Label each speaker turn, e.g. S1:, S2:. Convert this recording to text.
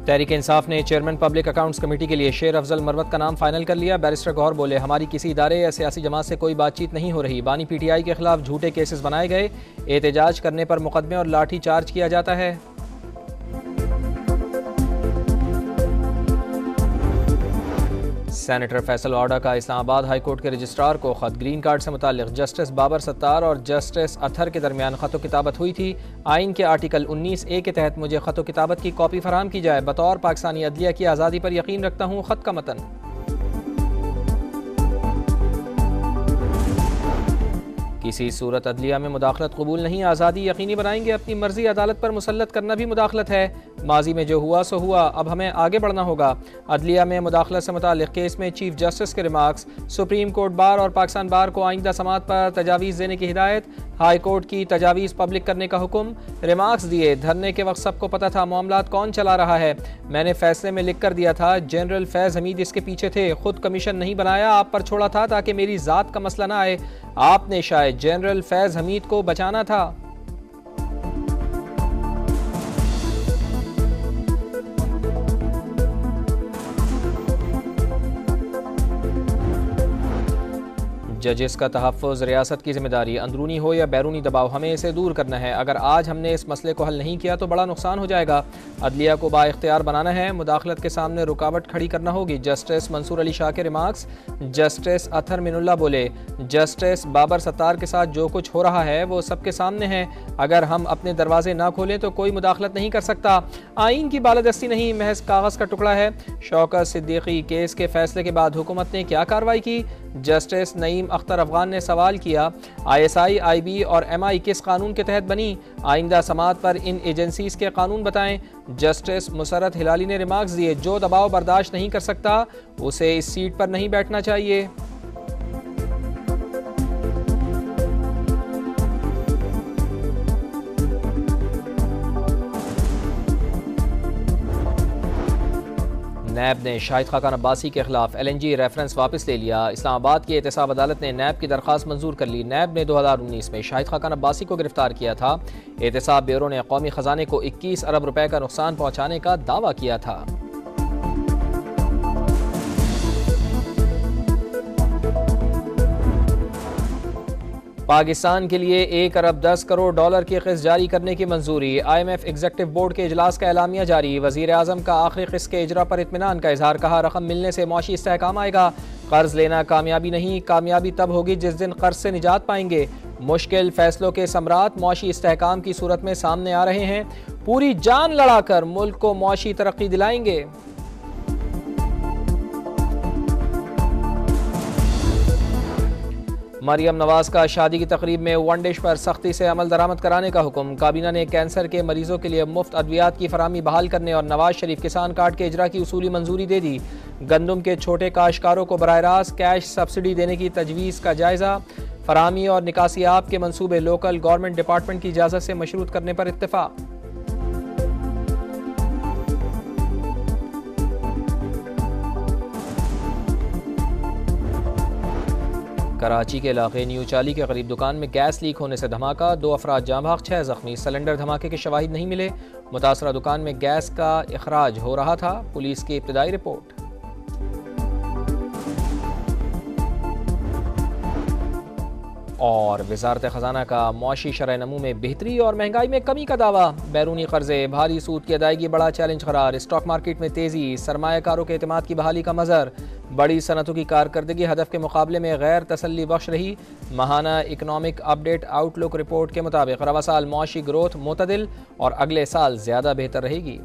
S1: तहरीक इंसाफ ने chairman public accounts committee के लिए शेर अफजल मरवत का नाम फाइनल कर लिया। बैरिस्टर गौहर बोले, हमारी किसी इदारे या सियासी जमात से कोई बातचीत नहीं हो रही। बानी PTI के खिलाफ झूठे केसेस बनाए गए, एहतजाज करने पर मुकदमे और लाठी चार्ज किया जाता है। सेनेटर फैसल वाडा का इस्लामाबाद हाई कोर्ट के रजिस्ट्रार को खत। ग्रीन कार्ड से मुताल्लिक जस्टिस बाबर सत्तार और जस्टिस अथर के दरमियान खतो किताबत हुई थी। आइन के आर्टिकल 19A के तहत मुझे खतो किताबत की कॉपी फराहम की जाए। बतौर पाकिस्तानी अदलिया की आज़ादी पर यकीन रखता हूँ। खत का मतन। किसी सूरत अदलिया में मुदाखलत कबूल नहीं, आज़ादी यकीनी बनाएंगे। अपनी मर्जी अदालत पर मुसल्लत करना भी मुदाखलत है। माजी में जो हुआ सो हुआ, अब हमें आगे बढ़ना होगा। अदलिया में मुदाखलत से मुताल्लिक़ केस में चीफ जस्टिस के रिमार्क्स। सुप्रीम कोर्ट बार और पाकिस्तान बार को आइंदा समात पर तजावीज़ देने की हिदायत। हाई कोर्ट की तजावीज़ पब्लिक करने का हुक्म। रिमार्क्स दिए, धरने के वक्त सबको पता था मामलात कौन चला रहा है। मैंने फैसले में लिख कर दिया था, जनरल फैज़ हमीद इसके पीछे थे। खुद कमीशन नहीं बनाया, आप पर छोड़ा था ताकि मेरी ज़ात का मसला ना आए। आपने शायद जनरल फैज़ हमीद को बचाना था। जजेस का तहफ़्फ़ुज़ रियासत की जिम्मेदारी, अंदरूनी हो या बैरूनी दबाव, हमें इसे दूर करना है। अगर आज हमने इस मसले को हल नहीं किया तो बड़ा नुकसान हो जाएगा। अदलिया को बाइख्तियार बनाना है, मुदाखलत के सामने रुकावट खड़ी करना होगी। जस्टिस मंसूर अली शाह के रिमार्क्स। जस्टिस अथर मिनुल्लाह बोले, जस्टिस बाबर सत्तार के साथ जो कुछ हो रहा है वो सबके सामने है। अगर हम अपने दरवाजे ना खोलें तो कोई मुदाखलत नहीं कर सकता। आइन की बालादस्ती नहीं, महज कागज़ का टुकड़ा है। शौकत सिद्दीकी केस के फैसले के बाद हुकूमत ने क्या कार्रवाई की? जस्टिस नईम अख्तर अफगान ने सवाल किया, ISI, IB और MI किस कानून के तहत बनी? आइंदा समात पर इन एजेंसीज के कानून बताएं। जस्टिस मुसरत हिलाली ने रिमार्क्स दिए, जो दबाव बर्दाश्त नहीं कर सकता उसे इस सीट पर नहीं बैठना चाहिए। नैब ने शाहिद खाकान अब्बासी के खिलाफ LNG रेफरेंस वापस ले लिया। इस्लामाबाद की एहतसाब अदालत ने नैब की दरख्वास्त मंजूर कर ली। नैब ने 2019 में शाहिद खाकान अब्बासी को गिरफ्तार किया था। एहतसाब ब्यूरो ने कौमी खजाने को 21 अरब रुपए का नुकसान पहुंचाने का दावा किया था। पाकिस्तान के लिए 1 अरब 10 करोड़ डॉलर की किस्त जारी करने की मंजूरी। IMF एग्जेक्टिव बोर्ड के इजलास का एलामिया जारी। वजीर आजम का आखिरी किस्त के इजरा पर इत्मीनान का इजहार। कहा, रकम मिलने से मौशी इस्तेहकाम आएगा। कर्ज लेना कामयाबी नहीं, कामयाबी तब होगी जिस दिन कर्ज से निजात पाएंगे। मुश्किल फैसलों के सम्राट मौशी इस्तेहकाम की सूरत में सामने आ रहे हैं। पूरी जान लड़ाकर मुल्क को मौशी तरक्की दिलाएंगे। मरियम नवाज का शादी की तकरीब में वन डिश पर सख्ती से अमल दरामद कराने का हुक्म। काबीना ने कैंसर के मरीजों के लिए मुफ्त अद्वियात की फराहमी बहाल करने और नवाज शरीफ किसान कार्ड के इजरा की उसूली मंजूरी दे दी। गंदम के छोटे काश्तकारों को बराह रास्त कैश सब्सिडी देने की तजवीज़ का जायजा। फराहमी और निकासियाब के मंसूबे लोकल गवर्नमेंट डिपार्टमेंट की इजाज़त से मशरूत करने पर इत्तेफाक। कराची के इलाके न्यू चाली के करीब दुकान में गैस लीक होने से धमाका। 2 अफराद जाँ भाग, 6 जख्मी। सिलेंडर धमाके के शवाहिद नहीं मिले। मुतासरा दुकान में गैस का इखराज हो रहा था। पुलिस की इब्तदाई रिपोर्ट। और वज़ारत ख़ज़ाना का मौशी शरह नमू में बेहतरी और महंगाई में कमी का दावा। बैरूनी कर्जे भारी सूद की अदायगी बड़ा चैलेंज करार। स्टॉक मार्केट में तेज़ी, सरमायाकारों के एतमाद की बहाली का मज़र। बड़ी सनतों की कारकर्दगी हदफ के मुकाबले में गैर तसल्ली बख्श रही। माहाना इकनॉमिक अपडेट आउटलुक रिपोर्ट के मुताबिक रवा साल मौशी ग्रोथ मुतदिल और अगले साल ज़्यादा बेहतर रहेगी।